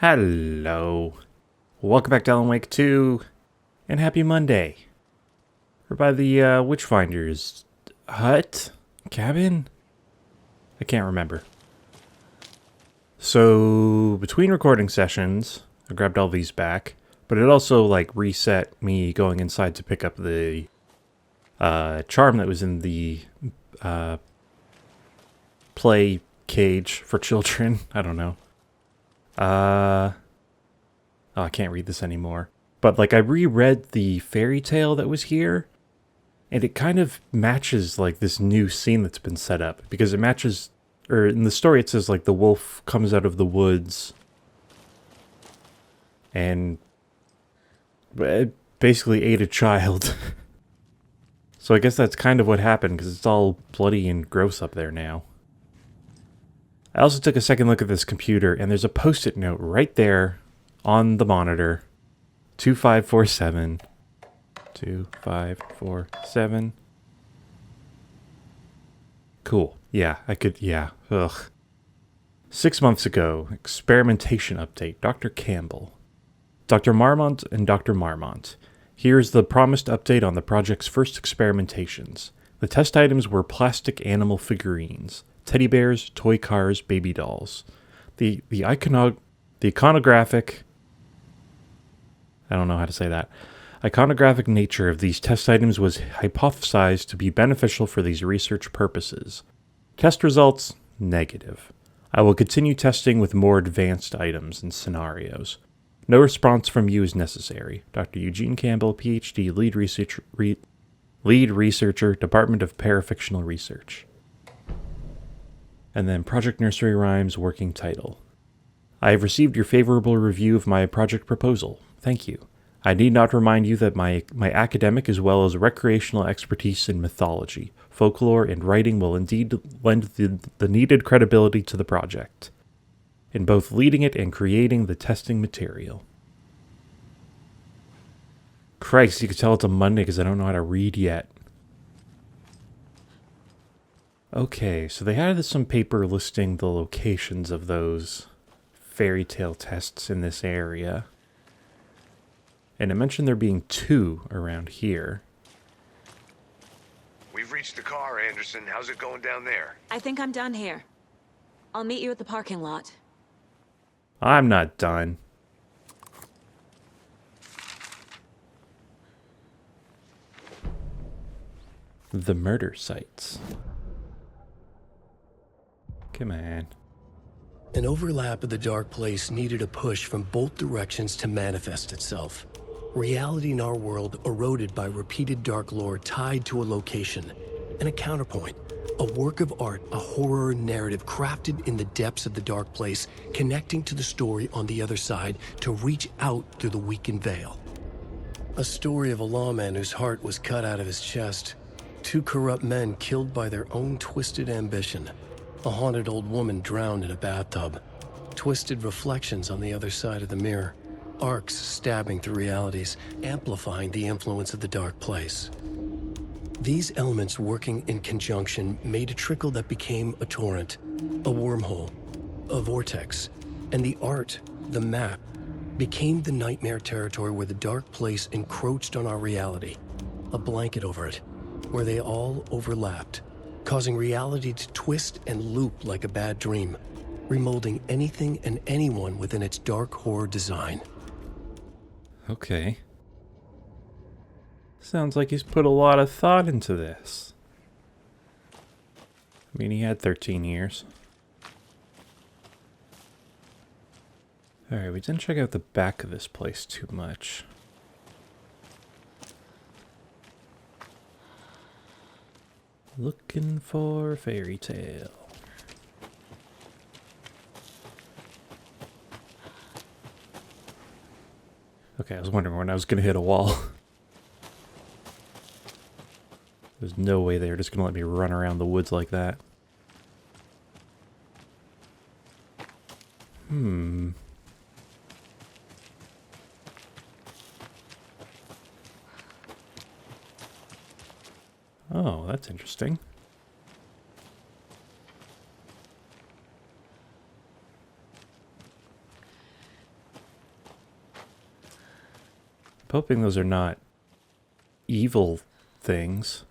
Hello. Welcome back to Alan Wake 2, and happy Monday. We're by the Witchfinder's hut? Cabin? I can't remember. So, between recording sessions, I grabbed all these back, but it also, reset me going inside to pick up the charm that was in the play cage for children. I don't know. Oh, I can't read this anymore. But, I reread the fairy tale that was here, and it kind of matches, this new scene that's been set up. Because it matches, or in the story it says, the wolf comes out of the woods and basically ate a child. So I guess that's kind of what happened, because it's all bloody and gross up there now. I also took a second look at this computer, and there's a post-it note right there on the monitor. 2547. 2547. Cool. Yeah, Ugh. 6 months ago, experimentation update, Dr. Campbell. Dr. Marmont and Dr. Marmont. Here's the promised update on the project's first experimentations. The test items were plastic animal figurines, teddy bears, toy cars, baby dolls. The iconographic... I don't know how to say that. Iconographic nature of these test items was hypothesized to be beneficial for these research purposes. Test results, negative. I will continue testing with more advanced items and scenarios. No response from you is necessary. Dr. Eugene Campbell, PhD, lead researcher, Department of Parafictional Research. And then Project Nursery Rhymes working title. I have received your favorable review of my project proposal. Thank you. I need not remind you that my academic as well as recreational expertise in mythology, folklore, and writing will indeed lend the needed credibility to the project, in both leading it and creating the testing material. Christ, you can tell it's a Monday because I don't know how to read yet. Okay, so they had some paper listing the locations of those fairy tale tests in this area. And it mentioned there being 2 around here. We've reached the car, Anderson. How's it going down there? I think I'm done here. I'll meet you at the parking lot. I'm not done. The murder sites. Come on. An overlap of the dark place needed a push from both directions to manifest itself. Reality in our world eroded by repeated dark lore tied to a location. And a counterpoint, a work of art, a horror narrative crafted in the depths of the dark place, connecting to the story on the other side to reach out through the weakened veil. A story of a lawman whose heart was cut out of his chest. 2 corrupt men killed by their own twisted ambition. A haunted old woman drowned in a bathtub. Twisted reflections on the other side of the mirror. Arcs stabbing through realities, amplifying the influence of the dark place. These elements working in conjunction made a trickle that became a torrent, a wormhole, a vortex, and the art, the map, became the nightmare territory where the dark place encroached on our reality, a blanket over it, where they all overlapped, causing reality to twist and loop like a bad dream, remolding anything and anyone within its dark horror design. Okay. Sounds like he's put a lot of thought into this. I mean, he had 13 years. Alright, we didn't check out the back of this place too much. Looking for a fairy tale. Okay, I was wondering when I was going to hit a wall. There's no way they were just going to let me run around the woods like that. Oh, that's interesting. hoping those are not evil things.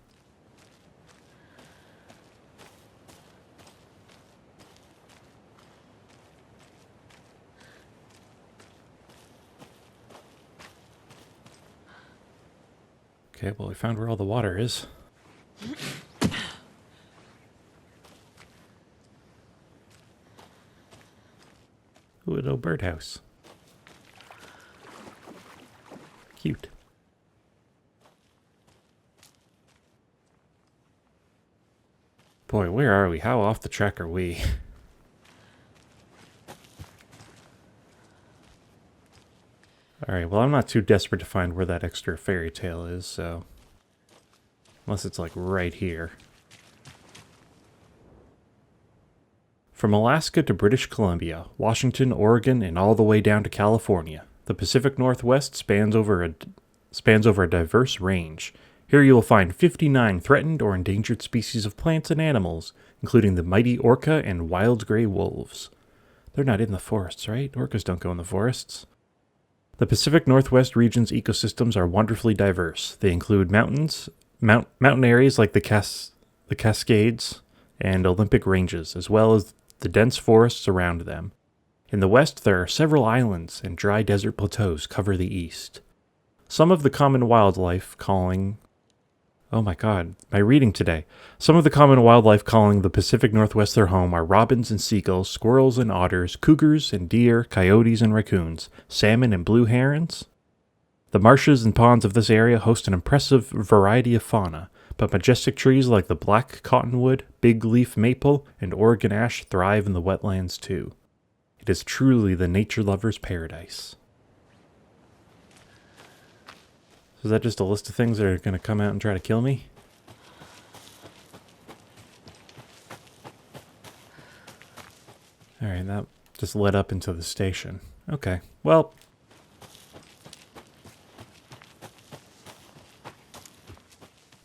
Okay, well, we found where all the water is. Ooh, a little birdhouse. Cute. Boy, where are we? How off the track are we? Alright, well, I'm not too desperate to find where that extra fairy tale is, so... Unless it's, like, right here. From Alaska to British Columbia, Washington, Oregon, and all the way down to California, the Pacific Northwest spans over a diverse range. Here you will find 59 threatened or endangered species of plants and animals, including the mighty orca and wild gray wolves. They're not in the forests, right? Orcas don't go in the forests. The Pacific Northwest region's ecosystems are wonderfully diverse. They include mountain areas like the Cascades and Olympic Ranges, as well as the dense forests around them. In the west, there are several islands and dry desert plateaus cover the east. Some of the common wildlife calling... Oh my god, my reading today. Some of the common wildlife calling the Pacific Northwest their home are robins and seagulls, squirrels and otters, cougars and deer, coyotes and raccoons, salmon and blue herons. The marshes and ponds of this area host an impressive variety of fauna, but majestic trees like the black cottonwood, big leaf maple, and Oregon ash thrive in the wetlands too. It is truly the nature lover's paradise. So is that just a list of things that are going to come out and try to kill me? Alright, that just led up into the station. Okay, well...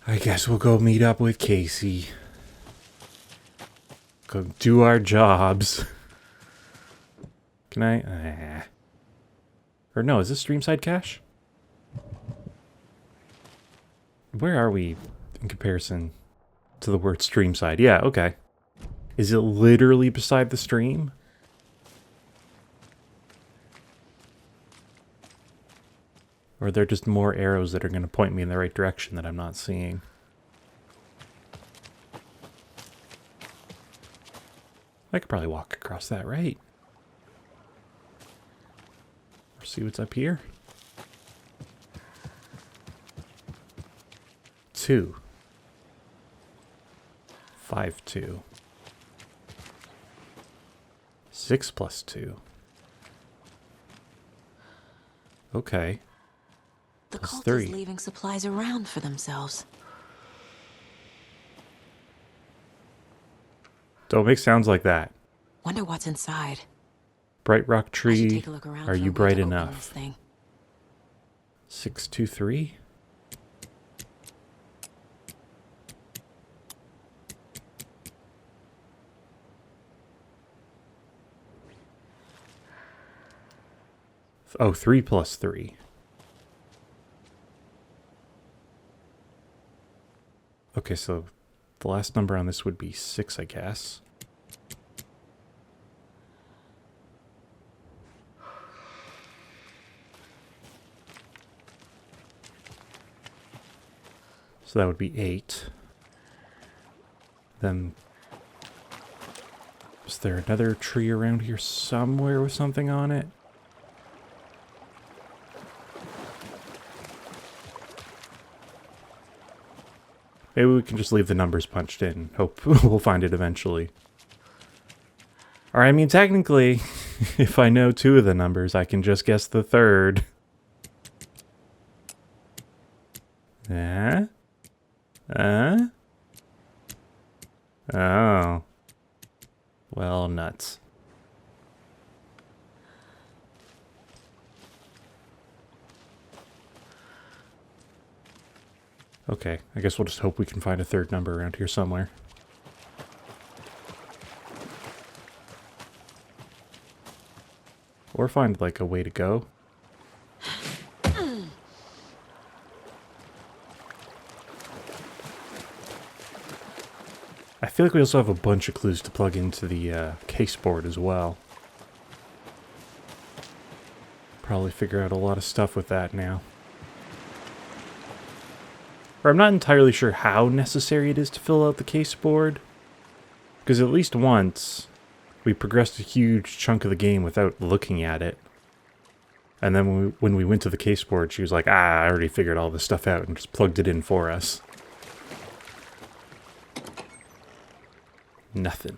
I guess we'll go meet up with Casey. Go do our jobs. Can I? Or no, is this Streamside Cache? Where are we in comparison to the word Streamside? Yeah, okay. Is it literally beside the stream? Or are there just more arrows that are going to point me in the right direction that I'm not seeing? I could probably walk across that, right? Or see what's up here? 2. 5, 2. 6 plus 2. Okay. The Plus cult 3. is leaving supplies around for themselves. Don't make sounds like that. Wonder what's inside. Bright rock I should tree, take a look around are for a you way bright to open enough? this thing. 623? Oh, 3 plus 3. Okay, so the last number on this would be 6, I guess. So that would be 8. Then, is there another tree around here somewhere with something on it? Maybe we can just leave the numbers punched in. Hope we'll find it eventually. Or I mean, technically, if I know 2 of the numbers, I can just guess the 3rd. Oh. Well, nuts. Okay, I guess we'll just hope we can find a 3rd number around here somewhere. Or find, like, a way to go. feel like we also have a bunch of clues to plug into the case board as well. Probably figure out a lot of stuff with that now. Or I'm not entirely sure how necessary it is to fill out the case board. Because at least once, we progressed a huge chunk of the game without looking at it. And then when we went to the case board, she was like, I already figured all this stuff out and just plugged it in for us. Nothing.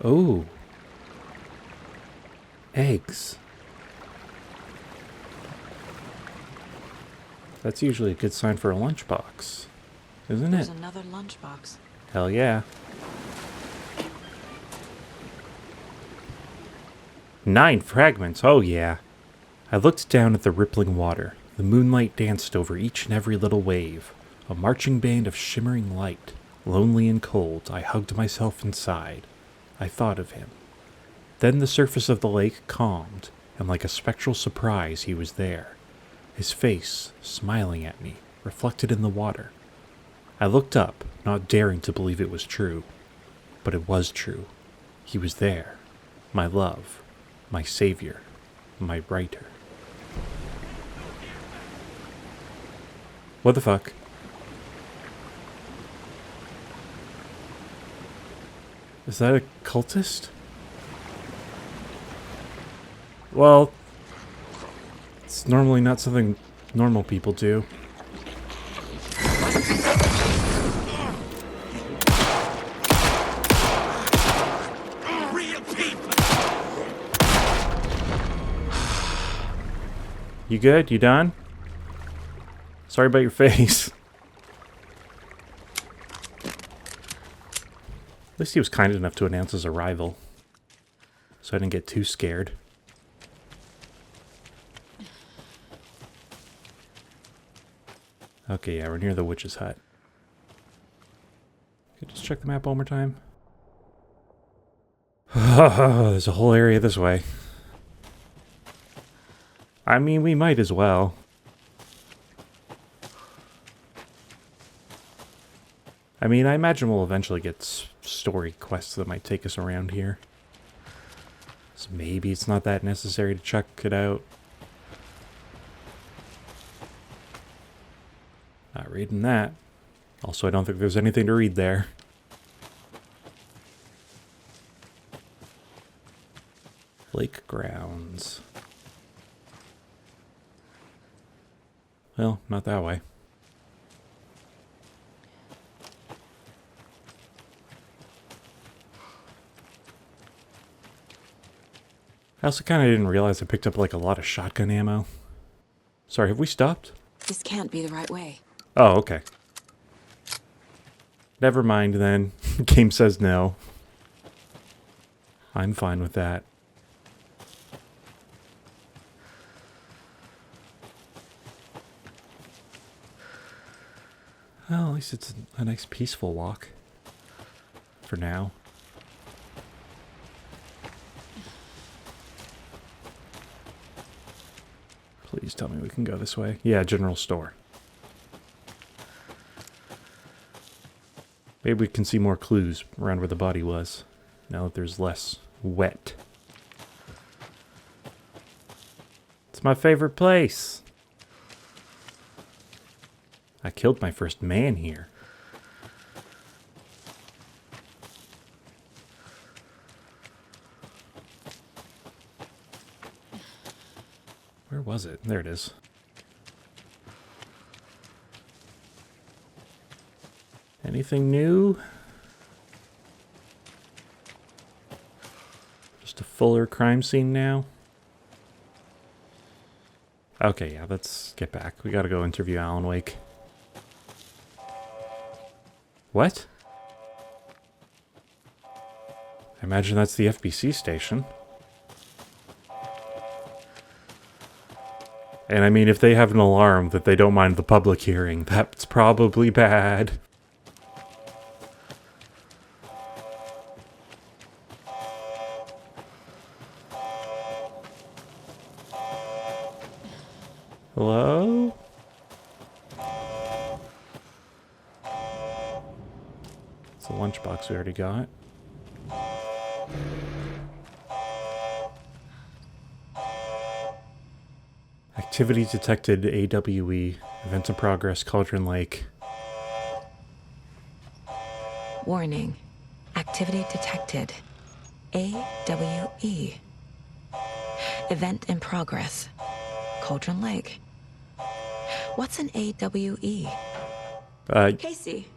Oh. Eggs. That's usually a good sign for a lunchbox, isn't There's it? another lunchbox. Hell yeah. 9 fragments, oh yeah. I looked down at the rippling water. The moonlight danced over each and every little wave. A marching band of shimmering light. Lonely and cold, I hugged myself and sighed. I thought of him. Then the surface of the lake calmed, and like a spectral surprise he was there. His face, smiling at me, reflected in the water. I looked up, not daring to believe it was true. But it was true. He was there. My love. My savior. My writer. What the fuck? Is that a cultist? Well, it's normally not something normal people do. You good? You done? Sorry about your face. At least he was kind enough to announce his arrival, so I didn't get too scared. Okay, yeah, we're near the witch's hut. Okay, just check the map one more time. There's a whole area this way. I mean, we might as well. I mean, I imagine we'll eventually get story quests that might take us around here. So maybe it's not that necessary to check it out. Not reading that. Also, I don't think there's anything to read there. Lake grounds. Well, not that way. I also kind of didn't realize I picked up like a lot of shotgun ammo. Sorry, have we stopped? This can't be the right way. Oh, okay. Never mind then. Game says no. I'm fine with that. Well, at least it's a nice peaceful walk. For now. Please tell me we can go this way. Yeah, general store. Maybe we can see more clues around where the body was, now that there's less wet. It's my favorite place. I killed my first man here. Where was it? There it is. Anything new? Just a fuller crime scene now? Okay, yeah, let's get back. We gotta go interview Alan Wake. What? I imagine that's the FBC station. And I mean, if they have an alarm that they don't mind the public hearing, that's probably bad. Hello? It's a lunchbox we already got. Activity detected AWE. Events in progress, Cauldron Lake. Warning. Activity detected. AWE. Event in progress. Cauldron Lake. What's an AWE? Casey,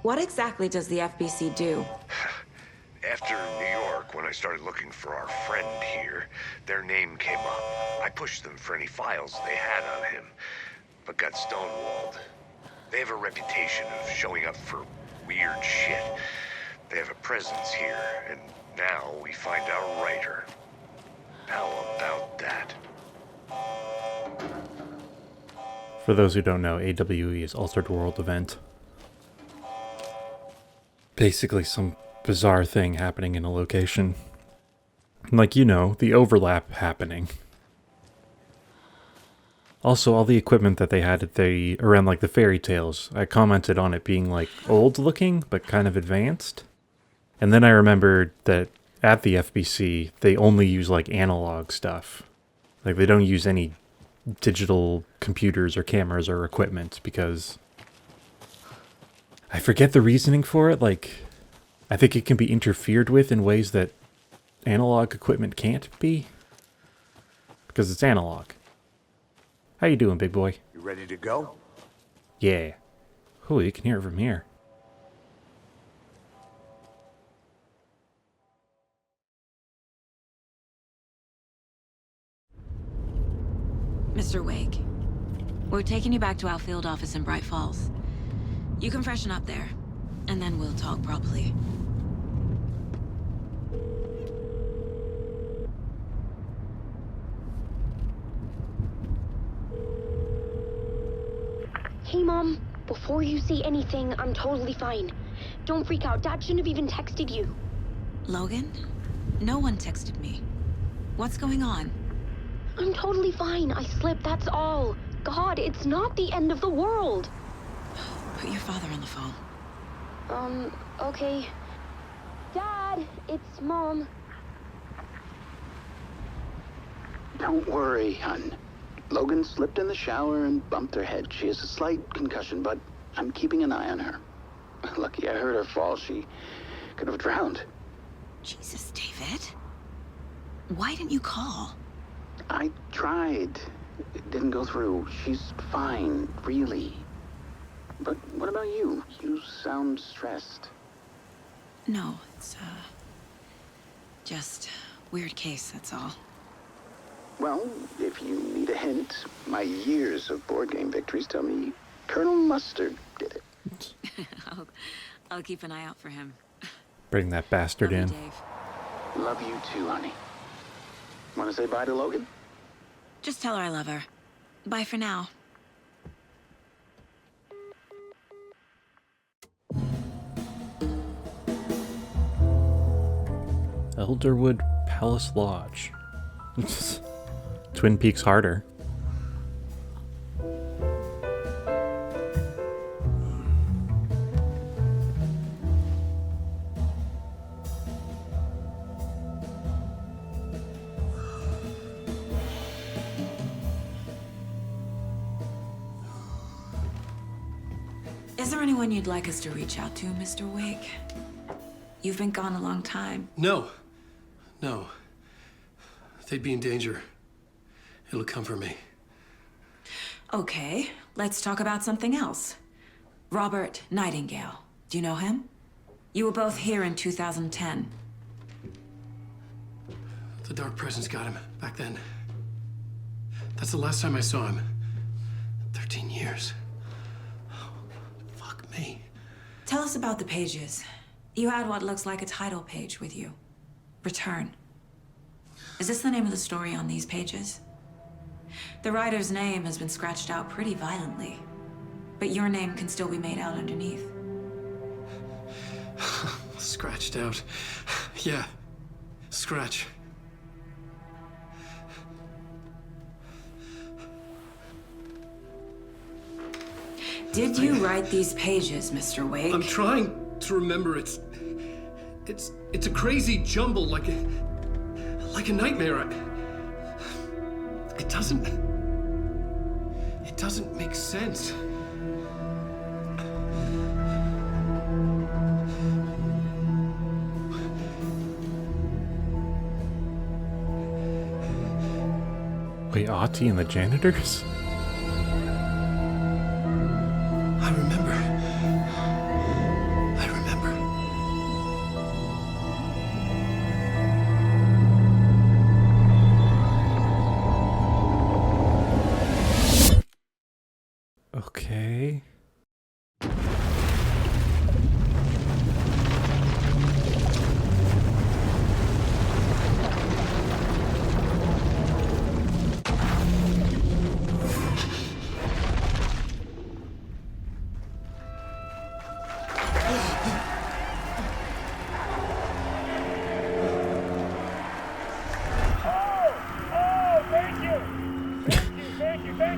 what exactly does the FBC do? After New York, when I started looking for our friend here, their name came up. I pushed them for any files they had on him, but got stonewalled. They have a reputation of showing up for weird shit. They have a presence here, and now we find our writer. How about that? For those who don't know, AWE is Altered World Event. Basically some bizarre thing happening in a location. Like, the overlap happening. Also, all the equipment that they had around like the fairy tales, I commented on it being like old looking, but kind of advanced. And then I remembered that at the FBC, they only use like analog stuff. Like they don't use any digital computers or cameras or equipment because I forget the reasoning for it. Like, I think it can be interfered with in ways that analog equipment can't be because it's analog. How you doing, big boy? You ready to go? Yeah. Oh, you can hear it from here. Mr. Wake, we're taking you back to our field office in Bright Falls. You can freshen up there, and then we'll talk properly. Hey, Mom. Before you say anything, I'm totally fine. Don't freak out. Dad shouldn't have even texted you. Logan? No one texted me. What's going on? I'm totally fine. I slipped, that's all. God, it's not the end of the world. Put your father on the phone. Okay. Dad, it's Mom. Don't worry, hon. Logan slipped in the shower and bumped her head. She has a slight concussion, but I'm keeping an eye on her. Lucky I heard her fall. She could have drowned. Jesus, David. Why didn't you call? I tried. It didn't go through. She's fine, really. But what about you? You sound stressed. No, it's, just weird case, that's all. Well, if you need a hint, my years of board game victories tell me Colonel Mustard did it. I'll keep an eye out for him. Bring that bastard Love in. you, Dave. Love you too, honey. Want to say bye to Logan? Just tell her I love her. Bye for now. Elderwood Palace Lodge. Twin Peaks harder. Is there anyone you'd like us to reach out to, Mr. Wake? You've been gone a long time. No. They'd be in danger. It'll come for me. Okay, let's talk about something else. Robert Nightingale. Do you know him? You were both here in 2010. The Dark Presence got him back then. That's the last time I saw him. 13 years. Oh, fuck me. Tell us about the pages. You had what looks like a title page with you. Return. Is this the name of the story on these pages? The writer's name has been scratched out pretty violently, but your name can still be made out underneath. Scratched out. Yeah. Scratch. Did you write these pages, Mr. Wake? I'm trying to remember. It's a crazy jumble, like a nightmare. It doesn't make sense. Wait, Ahti and the janitors? I remember. Okay. Thank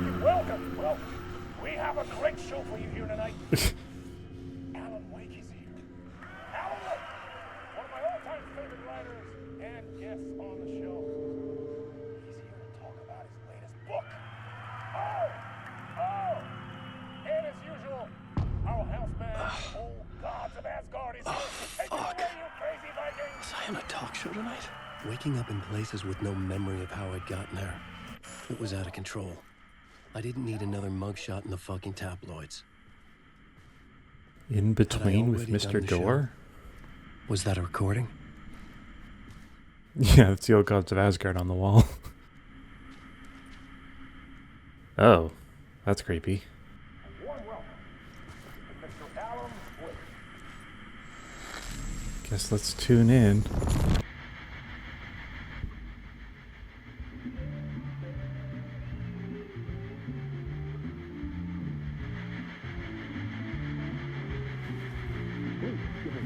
you. Welcome. Well, we have a great show for you here tonight. Alan Wake is here. Alan Wake, one of my all-time favorite writers and guests on the show. He's here to talk about his latest book. And as usual, our house band, old gods of Asgard, is here to take it away, you crazy Vikings. Was I on a talk show tonight? Waking up in places with no memory of how I'd gotten there. It was out of control. I didn't need another mugshot in the fucking tabloids. In between with already done Mr. the show? Door? Was that a recording? Yeah, it's the old gods of Asgard on the wall. Oh, that's creepy. Warm welcome to Mr. Alan Wake. Guess let's tune in.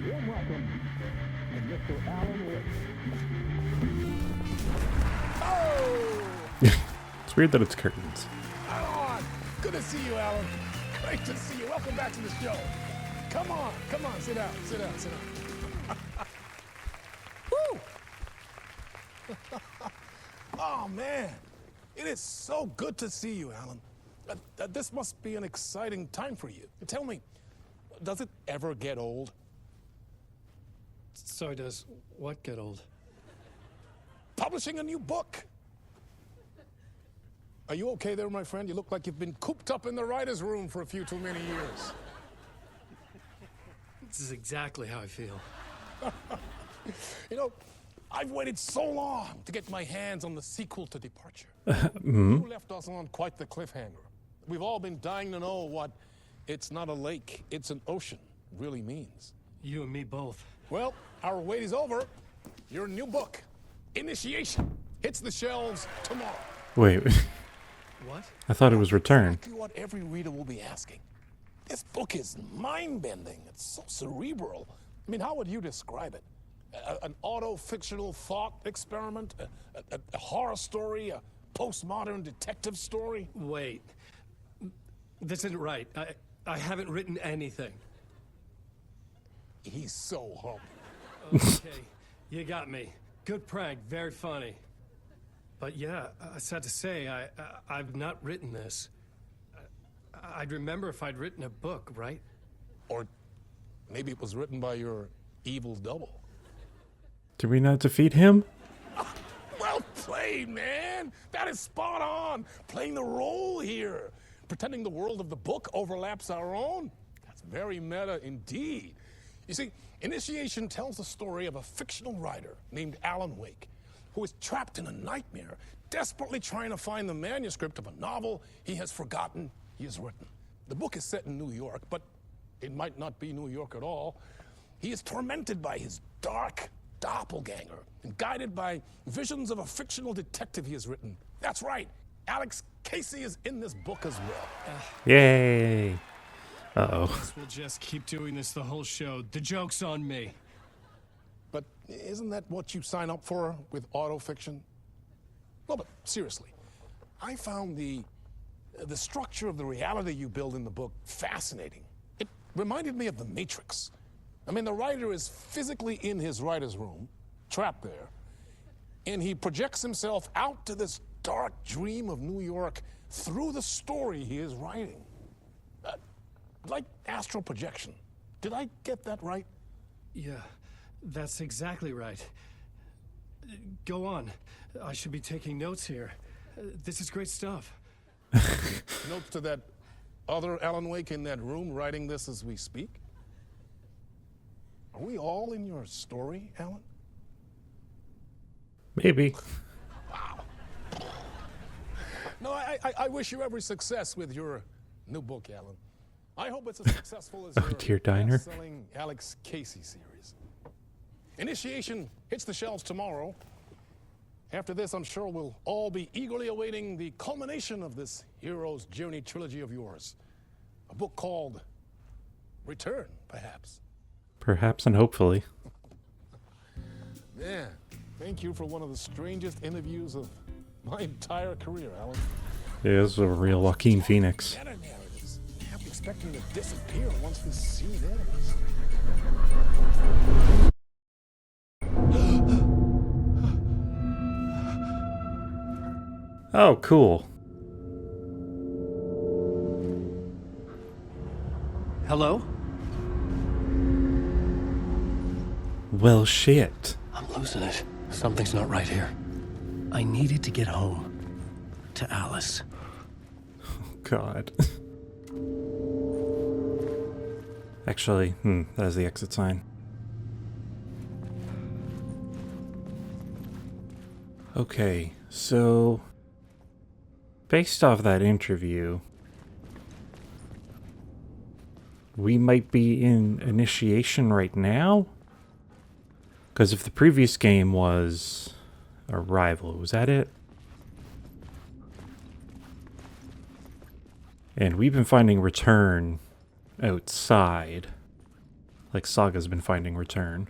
Warm welcome to Mr. Alan Wake. It's weird that it's curtains. Alan, good to see you, Alan. Great to see you. Welcome back to the show. Come on, sit down. Woo! Oh, man. It is so good to see you, Alan. This must be an exciting time for you. Tell me, does it ever get old? So does what get old? Publishing a new book. Are you okay there, my friend? You look like you've been cooped up in the writer's room for a few too many years. This is exactly how I feel. You know, I've waited so long to get my hands on the sequel to Departure. You left us on quite the cliffhanger. We've all been dying to know what "it's not a lake, it's an ocean" really means. You and me both. Well, our wait is over. Your new book, Initiation, hits the shelves tomorrow. Wait, What? I thought it was Return. Exactly what every reader will be asking. This book is mind-bending. It's so cerebral. I mean, how would you describe it? An auto-fictional thought experiment? A horror story? A postmodern detective story? Wait. This isn't right. I haven't written anything. He's so humble. Okay, you got me. Good prank, very funny. But yeah, I sad to say, I've not written this. I'd remember if I'd written a book, right? Or maybe it was written by your evil double. Did we not defeat him? Well played, man. That is spot on. Playing the role here. Pretending the world of the book overlaps our own. That's very meta indeed. You see, Initiation tells the story of a fictional writer named Alan Wake, who is trapped in a nightmare, desperately trying to find the manuscript of a novel he has forgotten he has written. The book is set in New York, but it might not be New York at all. He is tormented by his dark doppelganger and guided by visions of a fictional detective he has written. That's right, Alex Casey is in this book as well. Yay! Uh-oh. Guess we'll just keep doing this the whole show. The joke's on me. But isn't that what you sign up for with autofiction? Well, but seriously, I found the The structure of the reality you build in the book, fascinating. It reminded me of The Matrix. I mean, the writer is physically in his writer's room, trapped there, and he projects himself out to this dark dream of New York through the story he is writing. Like astral projection. Did I get that right? Yeah, that's exactly right. Go on. I should be taking notes here. This is great stuff. Notes to that other Alan Wake in that room writing this as we speak? Are we all in your story, Alan? Maybe. Wow. No, I wish you every success with your new book, Alan. I hope it's as successful as your Dear Diner. best-selling Alex Casey series. Initiation hits the shelves tomorrow. After this, I'm sure we'll all be eagerly awaiting the culmination of this hero's journey trilogy of yours. A book called Return, perhaps. Perhaps and hopefully. Man, thank you for one of the strangest interviews of my entire career, Alan. Yeah, this is a real Joaquin Phoenix. Meta narratives. Kept expecting to disappear once this scene ends. Oh, cool. Hello? Well, shit. I'm losing it. Something's not right here. I needed to get home. To Alice. God. Actually, that is the exit sign. Okay, so based off that interview, we might be in initiation right now? Because if the previous game was Arrival, was that it? And we've been finding Return outside. Like Saga's been finding Return.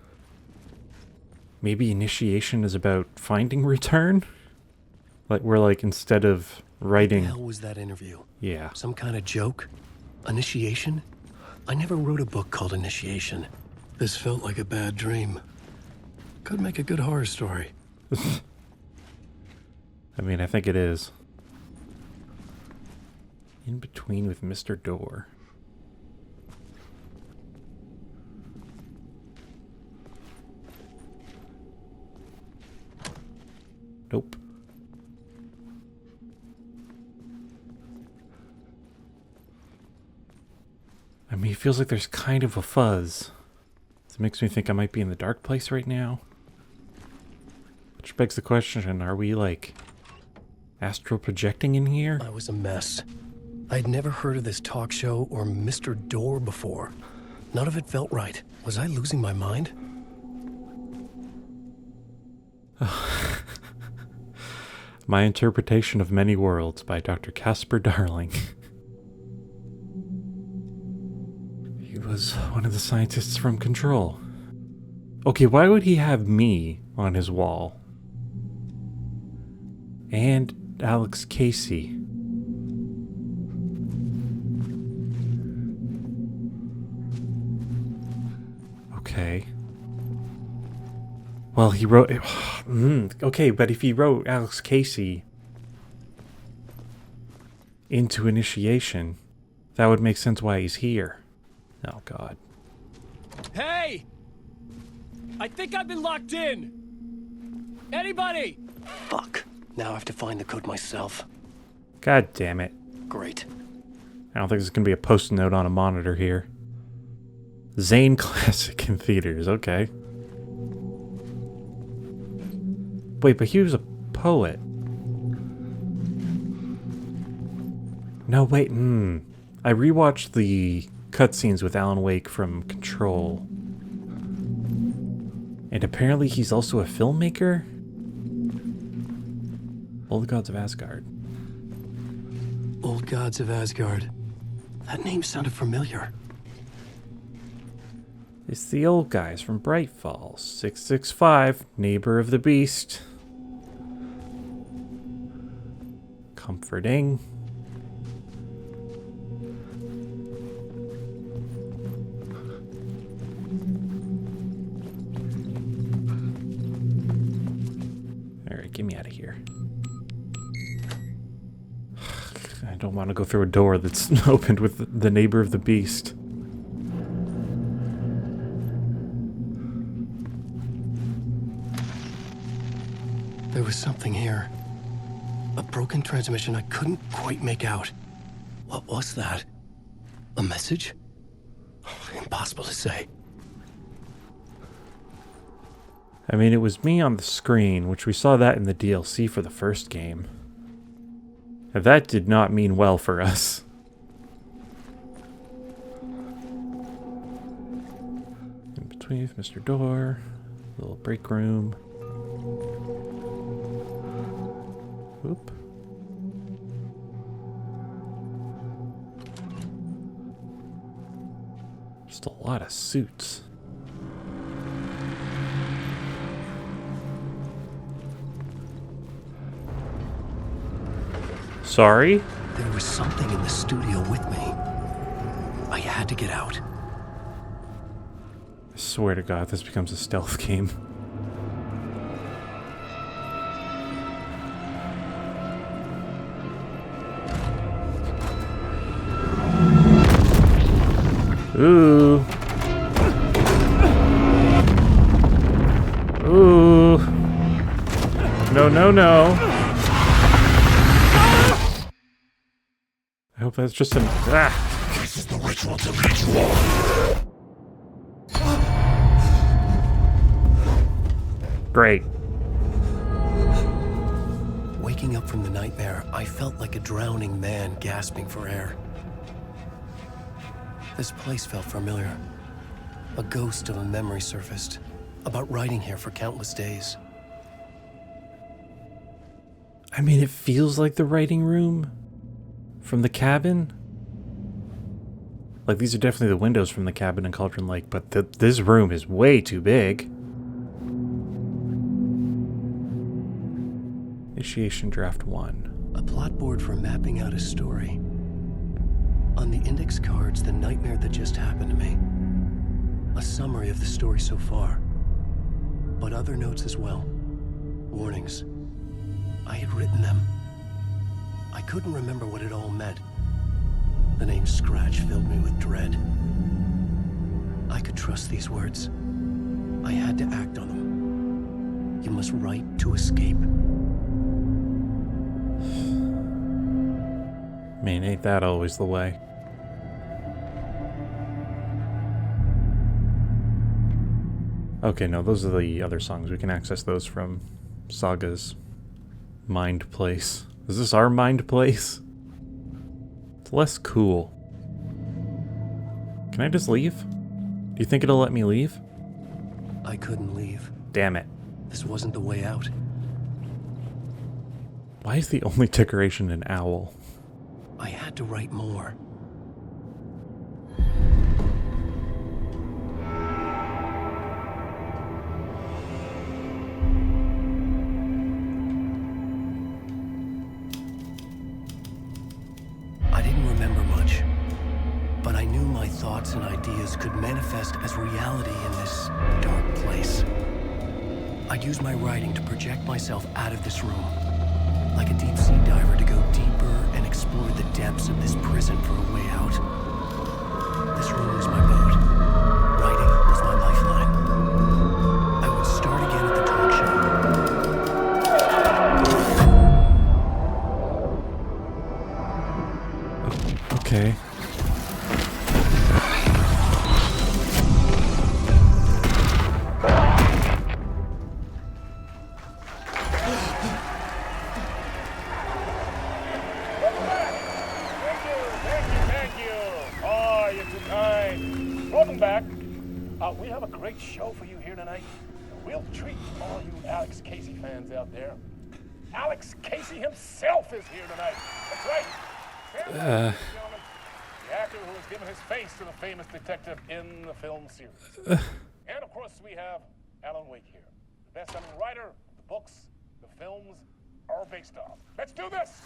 Maybe Initiation is about finding Return? Like, we're like, instead of writing... What the hell was that interview? Yeah. Some kind of joke? Initiation? I never wrote a book called Initiation. This felt like a bad dream. Could make a good horror story. I mean, I think it is. In between with Mr. Door. Nope. I mean, it feels like there's kind of a fuzz. It makes me think I might be in the dark place right now. Which begs the question, are we, like, astral projecting in here? I was a mess. I'd never heard of this talk show or Mr. Door before. None of it felt right. Was I losing my mind? My Interpretation of Many Worlds by Dr. Casper Darling. He was one of the scientists from Control. Okay, why would he have me on his wall? And Alex Casey. Okay. Well, he wrote... okay, but if he wrote Alex Casey into Initiation, that would make sense why he's here. Oh, God. Hey! I think I've been locked in! Anybody? Fuck. Now I have to find the code myself. God damn it. Great. I don't think there's going to be a post-it note on a monitor here. Zane Classic in theaters, okay. Wait, but he was a poet. No, wait, I rewatched the cutscenes with Alan Wake from Control. And apparently he's also a filmmaker? Old Gods of Asgard. Old Gods of Asgard. That name sounded familiar. It's the old guys from Bright Falls. 665, Neighbor of the Beast. Comforting. Get me out of here. I don't want to go through a door that's opened with the neighbor of the beast. There was something here. A broken transmission I couldn't quite make out. What was that? A message? Impossible to say. I mean, it was me on the screen, which we saw that in the DLC for the first game. And that did not mean well for us. In between Mr. Door, little break room. Oop. Just a lot of suits. Sorry? There was something in the studio with me. I had to get out. I swear to God, this becomes a stealth game. Ooh. Ooh. No, no, no. I hope that's just an... Ah! This is the ritual to lead you all. Great. Waking up from the nightmare, I felt like a drowning man gasping for air. This place felt familiar. A ghost of a memory surfaced, about riding here for countless days. I mean, it feels like the writing room from the cabin. Like, these are definitely the windows from the cabin in Cauldron Lake, but this room is way too big. Initiation Draft 1. A plot board for mapping out a story. On the index cards, the nightmare that just happened to me. A summary of the story so far. But other notes as well. Warnings. I had written them. I couldn't remember what it all meant. The name Scratch filled me with dread. I could trust these words. I had to act on them. You must write to escape. Man, ain't that always the way. Okay, no, those are the other songs. We can access those from Saga's Mind Place. Is this our Mind Place? It's less cool. Can I just leave? Do you think it'll let me leave? I couldn't leave. Damn it. This wasn't the way out. Why is the only decoration an owl? I had to write more. I didn't remember much, but I knew my thoughts and ideas could manifest as reality in this dark place. I'd use my writing to project myself out of this room, like a deep sea diver to go deeper and explore the depths of this prison for a way out. This room was my boat. Writing was my lifeline. I would start again at the talk show. Okay. We have a great show for you here tonight. A real treat for all you Alex Casey fans out there. Alex Casey himself is here tonight. That's right. The actor who has given his face to the famous detective in the film series. And of course, we have Alan Wake here, the best-selling writer the books the films are based on. Let's do this.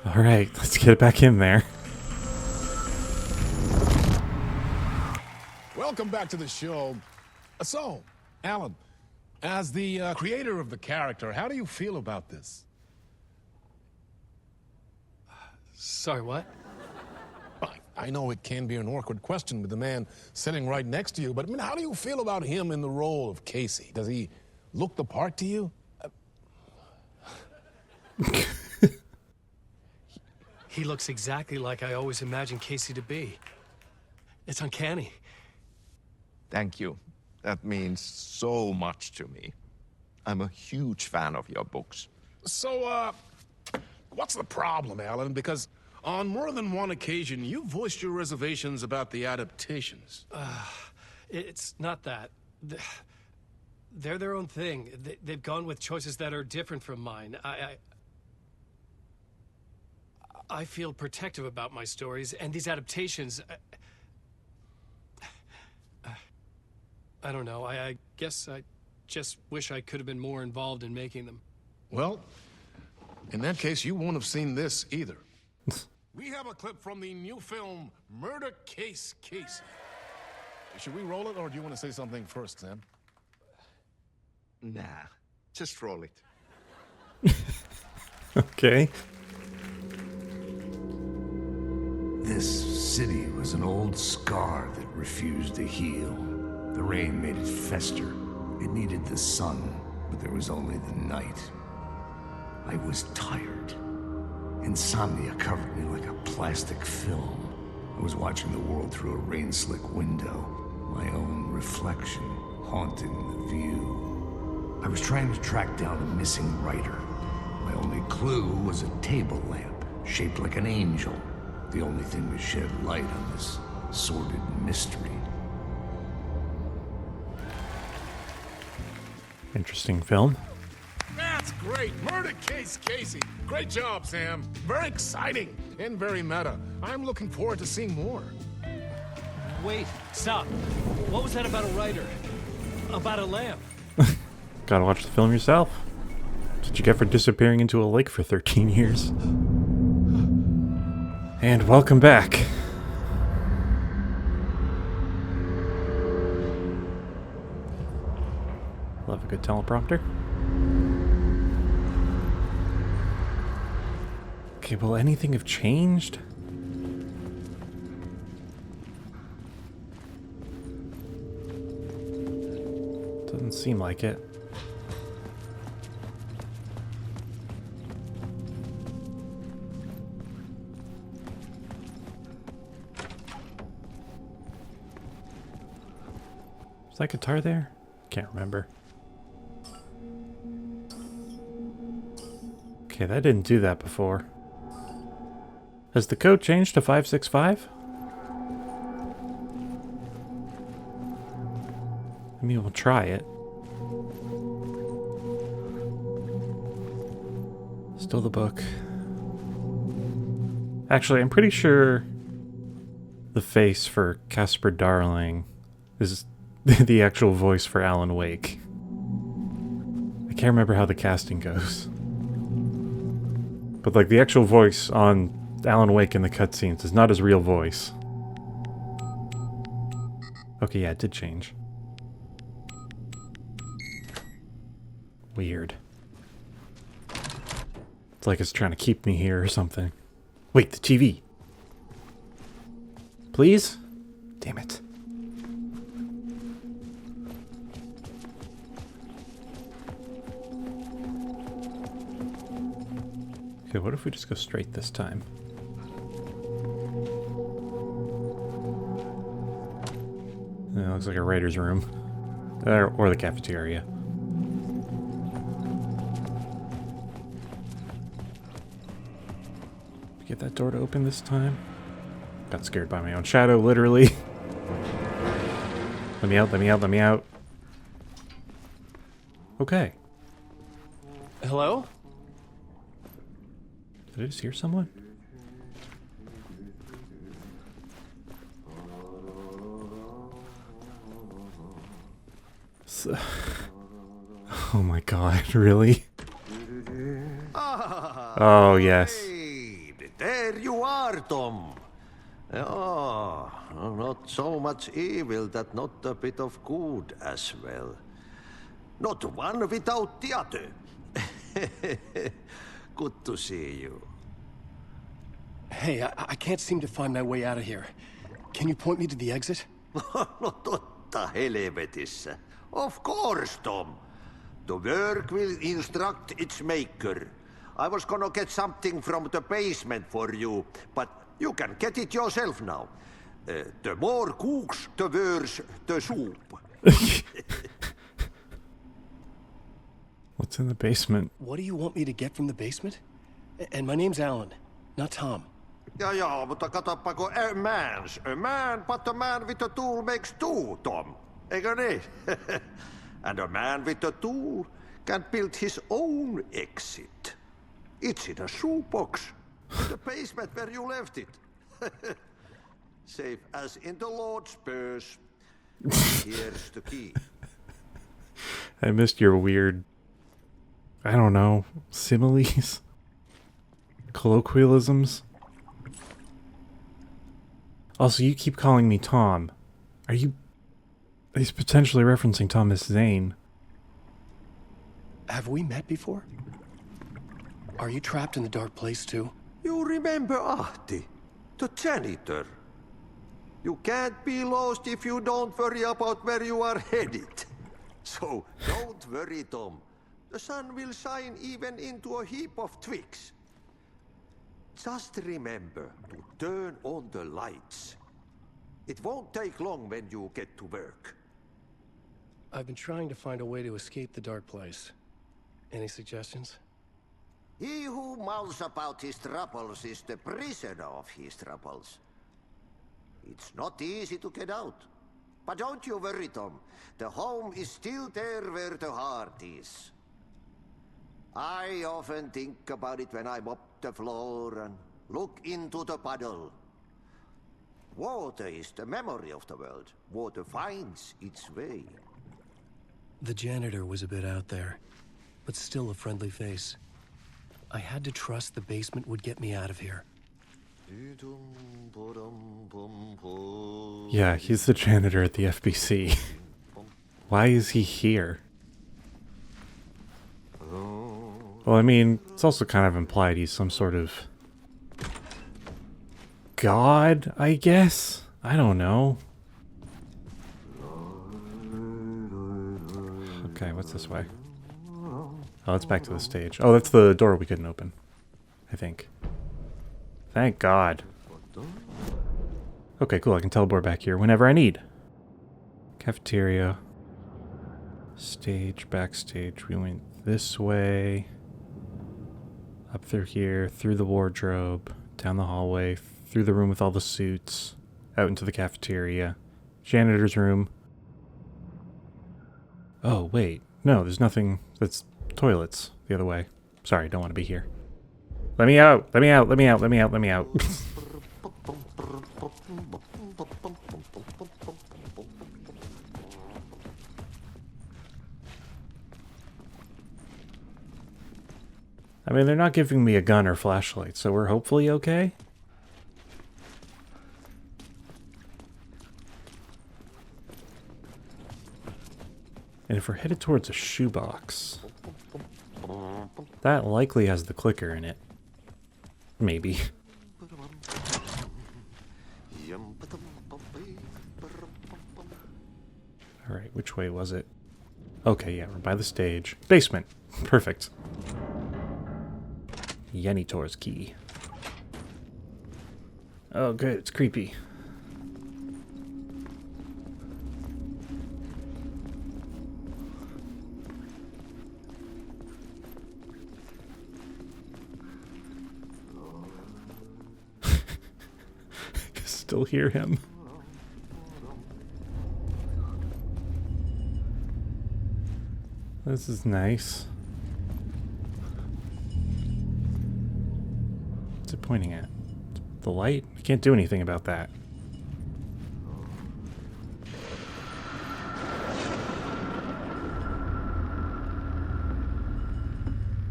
All right, let's get back in there. welcome back to the show. So, Alan, as the creator of the character, how do you feel about this? Sorry, what? I know it can be an awkward question with the man sitting right next to you, but I mean, how do you feel about him in the role of Casey? Does he look the part to you? He looks exactly like I always imagined Casey to be. It's uncanny. Thank you. That means so much to me. I'm a huge fan of your books. So, what's the problem, Alan? Because on more than one occasion, you voiced your reservations about the adaptations. It's not that. They're their own thing. They've gone with choices that are different from mine. I feel protective about my stories, and these adaptations... I don't know. I guess I just wish I could have been more involved in making them. Well, in that case, you won't have seen this either. We have a clip from the new film, Murder Case Casey. Should we roll it, or do you want to say something first, Sam? Nah, just roll it. Okay. This city was an old scar that refused to heal. The rain made it fester. It needed the sun, but there was only the night. I was tired. Insomnia covered me like a plastic film. I was watching the world through a rain-slick window, my own reflection haunting the view. I was trying to track down a missing writer. My only clue was a table lamp, shaped like an angel. The only thing to shed light on this sordid mystery. Interesting film. That's great. Murder Case Casey. Great job, Sam. Very exciting and very meta. I'm looking forward to seeing more. Wait, stop. What was that about a writer? About a lamp? Gotta watch the film yourself. That's what you get for disappearing into a lake for 13 years. And welcome back. Love a good teleprompter. Okay, will anything have changed? Doesn't seem like it. Is that guitar there? Can't remember. Okay, that didn't do that before. Has the code changed to 565? I mean, we'll try it. Still the book. Actually, I'm pretty sure the face for Casper Darling is the actual voice for Alan Wake. I can't remember how the casting goes. But like the actual voice on Alan Wake in the cutscenes is not his real voice. Okay, yeah, it did change. Weird. It's like it's trying to keep me here or something. Wait, the TV. Please? Damn it. Okay, what if we just go straight this time? It looks like a writer's room. Or the cafeteria. Get that door to open this time. Got scared by my own shadow, literally. Let me out, let me out, let me out. Okay. Hello? Did I just hear someone? Oh my god, really? Ah, Oh, yes. Wade, there you are, Tom. Oh, not so much evil that not a bit of good as well. Not one without the other. Good to see you. Hey, I can't seem to find my way out of here. Can you point me to the exit? No totta helvetissä. Of course, Tom. The work will instruct its maker. I was gonna get something from the basement for you, but you can get it yourself now. The more cooks, the worse the soup. What's in the basement? What do you want me to get from the basement? And my name's Alan, not Tom. Ja, mutta katoppa a man, but a man with a tool makes two, Tom. Eikö niin? And a man with a tool can build his own exit. It's in a shoebox. In the basement where you left it. Safe as in the Lord's purse. Here's the key. I missed your weird, I don't know, similes? Colloquialisms? Also, you keep calling me Tom. Are you... He's potentially referencing Thomas Zane. Have we met before? Are you trapped in the dark place too? You remember Ahti, the janitor. You can't be lost if you don't worry about where you are headed. So, don't worry, Tom. The sun will shine even into a heap of twigs. Just remember to turn on the lights. It won't take long when you get to work. I've been trying to find a way to escape the dark place. Any suggestions? He who mouths about his troubles is the prisoner of his troubles. It's not easy to get out. But don't you worry, Tom. The home is still there where the heart is. I often think about it when I mop the floor and look into the puddle. Water is the memory of the world. Water finds its way. The janitor was a bit out there, but still a friendly face. I had to trust the basement would get me out of here. Yeah, he's the janitor at the FBC. Why is he here? Well, I mean, it's also kind of implied he's some sort of god, I guess? I don't know. Okay, what's this way? Oh, it's back to the stage. Oh, that's the door we couldn't open, I think. Thank God. Okay, cool. I can teleport back here whenever I need. Cafeteria. Stage, backstage. We went this way. Up through here, through the wardrobe, down the hallway, through the room with all the suits, out into the cafeteria. Janitor's room. Oh, wait. No, there's nothing. That's toilets the other way. Sorry, don't want to be here. Let me out! Let me out! Let me out! Let me out! Let me out! I mean, they're not giving me a gun or flashlight, so we're hopefully okay? And if we're headed towards a shoebox, that likely has the clicker in it. Maybe. Alright, which way was it? Okay, yeah, we're by the stage. Basement. Perfect. Yenitor's key. Oh, good, it's creepy. Still hear him. This is nice. What's it pointing at? The light? I can't do anything about that.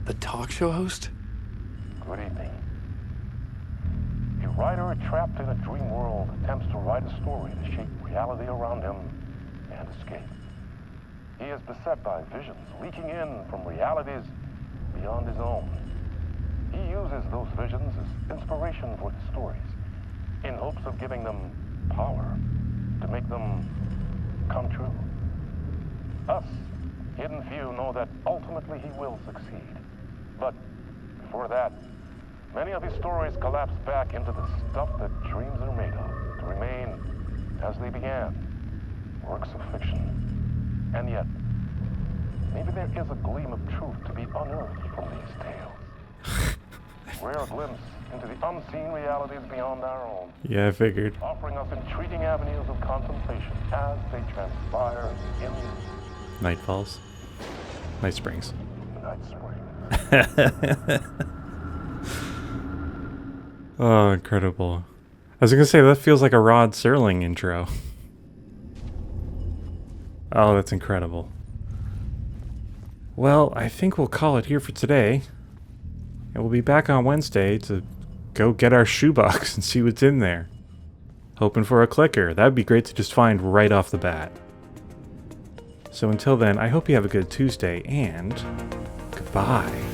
The talk show host? Good evening. You writer trapped in a dream world attempts to write a story to shape reality around him and escape. He is beset by visions leaking in from realities beyond his own. He uses those visions as inspiration for his stories, in hopes of giving them power, to make them come true. Us, hidden few, know that ultimately he will succeed. But before that, many of his stories collapse back into the stuff that dreams are made of, to remain as they began, works of fiction. And yet, maybe there is a gleam of truth to be unearthed from these tales. Rare glimpse into the unseen realities beyond our own. Yeah, I figured. Offering us intriguing avenues of contemplation as they transpire in Night Falls. Night Springs. Night Springs. Oh, incredible. I was gonna say, that feels like a Rod Serling intro. Oh, that's incredible. Well, I think we'll call it here for today. And we'll be back on Wednesday to go get our shoebox and see what's in there. Hoping for a clicker. That'd be great to just find right off the bat. So until then, I hope you have a good Tuesday, and goodbye.